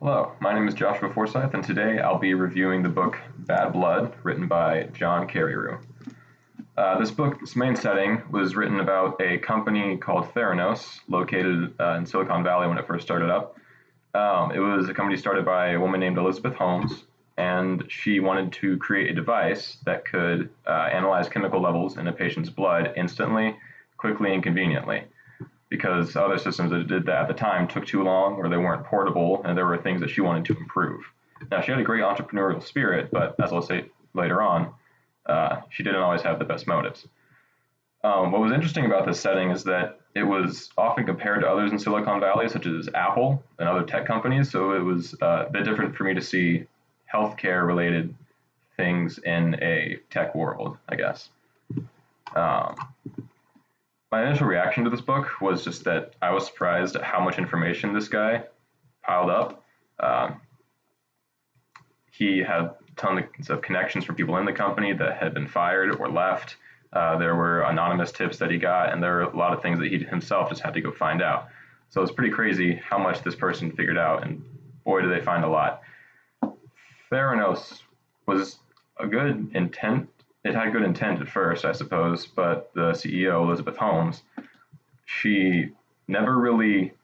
Hello, my name is Joshua Forsyth, and today I'll be reviewing the book Bad Blood, written by John Carreyrou. This book's main setting was written about a company called Theranos, located in Silicon Valley when it first started up. It was a company started by a woman named Elizabeth Holmes, and she wanted to create a device that could analyze chemical levels in a patient's blood instantly, quickly, and conveniently, because other systems that did that at the time took too long or they weren't portable, and there were things that she wanted to improve. Now, she had a great entrepreneurial spirit, but as I'll say later on, she didn't always have the best motives. What was interesting about this setting is that it was often compared to others in Silicon Valley, such as Apple and other tech companies, so it was a bit different for me to see healthcare-related things in a tech world, I guess. My initial reaction to this book was just that I was surprised at how much information this guy piled up. He had tons of connections from people in the company that had been fired or left. There were anonymous tips that he got, and there were a lot of things that he himself just had to go find out. So it's pretty crazy how much this person figured out, and boy, did they find a lot. Theranos was a good intent. It had good intent at first, I suppose, but the CEO, Elizabeth Holmes, she never really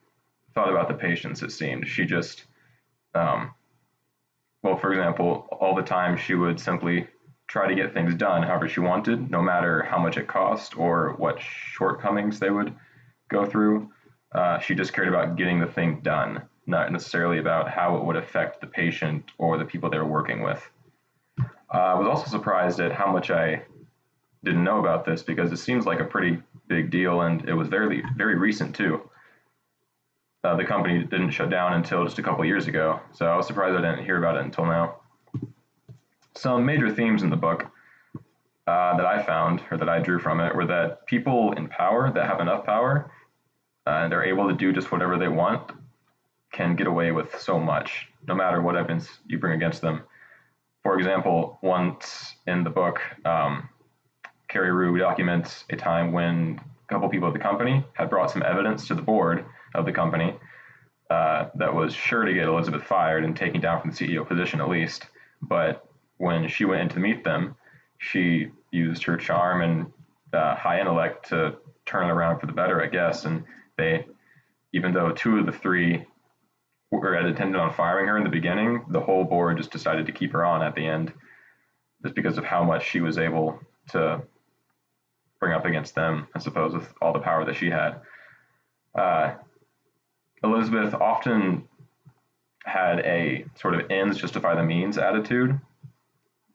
thought about the patients, it seemed. She just, for example, all the time she would simply try to get things done however she wanted, no matter how much it cost or what shortcomings they would go through. She just cared about getting the thing done, not necessarily about how it would affect the patient or the people they were working with. I was also surprised at how much I didn't know about this, because it seems like a pretty big deal, and it was very, very recent too. The company didn't shut down until just a couple years ago, so I was surprised I didn't hear about it until now. Some major themes in the book that I found, or that I drew from it, were that people in power that have enough power and are able to do just whatever they want can get away with so much, no matter what evidence you bring against them. For example, once in the book, Carreyrou documents a time when a couple people at the company had brought some evidence to the board of the company that was sure to get Elizabeth fired and taken down from the CEO position at least. But when she went in to meet them, she used her charm and high intellect to turn it around for the better, I guess. And they, even though two of the three had intended on firing her in the beginning, the whole board just decided to keep her on at the end, just because of how much she was able to bring up against them, I suppose, with all the power that she had. Elizabeth often had a sort of ends justify the means attitude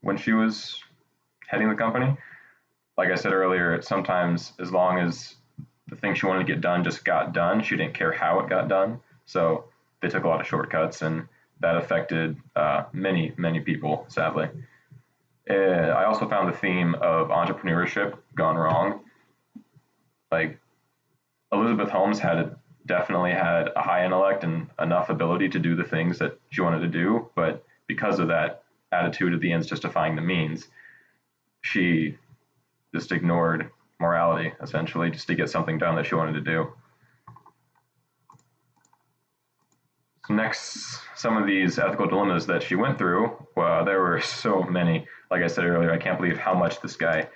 when she was heading the company. Like I said earlier, sometimes as long as the thing she wanted to get done just got done, she didn't care how it got done. So they took a lot of shortcuts, and that affected many, many people, sadly. I also found the theme of entrepreneurship gone wrong. Like, Elizabeth Holmes definitely had a high intellect and enough ability to do the things that she wanted to do, but because of that attitude of the ends justifying the means, she just ignored morality, essentially, just to get something done that she wanted to do. So next, some of these ethical dilemmas that she went through, well, there were so many. Like I said earlier, I can't believe how much this guy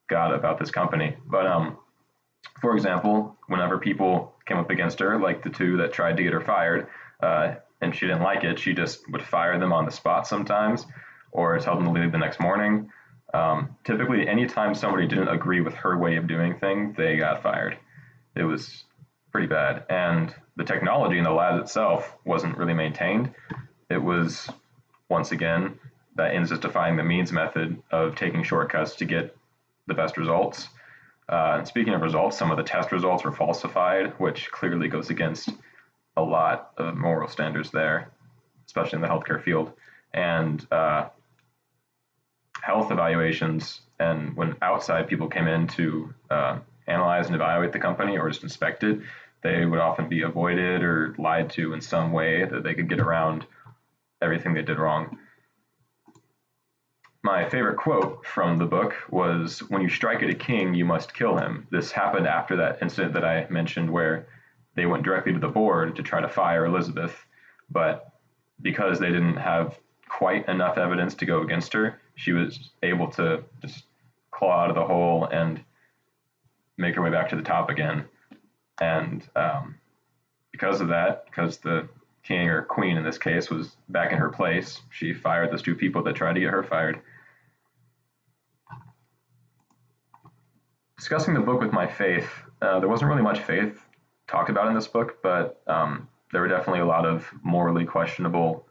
got about this company. But for example, whenever people came up against her, like the two that tried to get her fired, and she didn't like it, she just would fire them on the spot sometimes, or tell them to leave the next morning. Typically, anytime somebody didn't agree with her way of doing things, they got fired. It was pretty bad. And the technology in the lab itself wasn't really maintained. It was, once again, that ends justifying the means method of taking shortcuts to get the best results. Speaking of results, some of the test results were falsified, which clearly goes against a lot of moral standards there, especially in the healthcare field. And health evaluations, and when outside people came in to analyze and evaluate the company or just inspect it, they would often be avoided or lied to in some way that they could get around everything they did wrong. My favorite quote from the book was, "When you strike at a king, you must kill him." This happened after that incident that I mentioned where they went directly to the board to try to fire Elizabeth. but because they didn't have quite enough evidence to go against her, she was able to just claw out of the hole and make her way back to the top again. And because of that, because the king or queen in this case was back in her place, she fired those two people that tried to get her fired. Discussing the book with my faith, there wasn't really much faith talked about in this book, but there were definitely a lot of morally questionable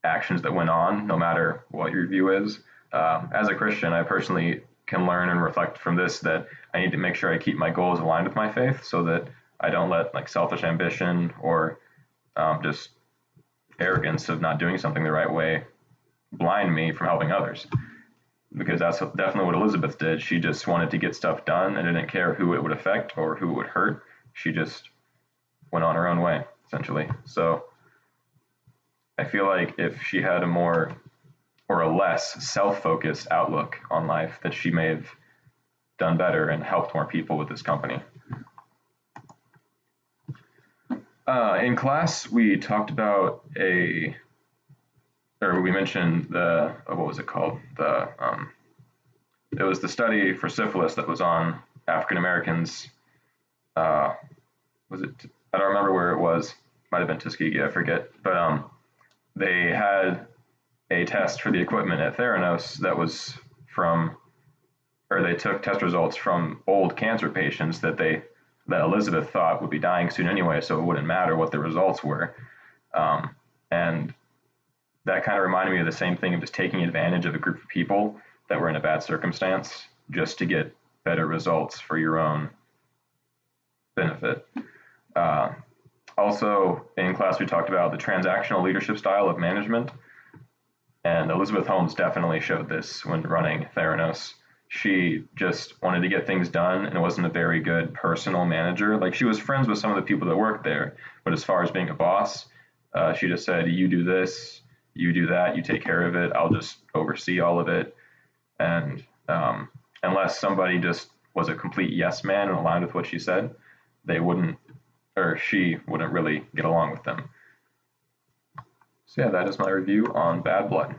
actions that went on, no matter what your view is. As a Christian, I personally can learn and reflect from this that I need to make sure I keep my goals aligned with my faith, so that I don't let like selfish ambition or just arrogance of not doing something the right way blind me from helping others. Because that's definitely what Elizabeth did. She just wanted to get stuff done and didn't care who it would affect or who it would hurt. She just went on her own way, essentially. So I feel like if she had a more or a less self-focused outlook on life, that she may have done better and helped more people with this company. In class, we talked about we mentioned what was it called? It was the study for syphilis that was on African Americans. Was it? I don't remember where it was. Might have been Tuskegee, I forget. But they had a test for the equipment at Theranos that was they took test results from old cancer patients that Elizabeth thought would be dying soon anyway, so it wouldn't matter what the results were. And that kind of reminded me of the same thing of just taking advantage of a group of people that were in a bad circumstance just to get better results for your own benefit. Also, in class, we talked about the transactional leadership style of management. And Elizabeth Holmes definitely showed this when running Theranos. She just wanted to get things done and wasn't a very good personal manager. Like, she was friends with some of the people that worked there, but as far as being a boss, she just said, you do this, you do that, you take care of it, I'll just oversee all of it. And unless somebody just was a complete yes man and aligned with what she said, she wouldn't really get along with them. So yeah, that is my review on Bad Blood.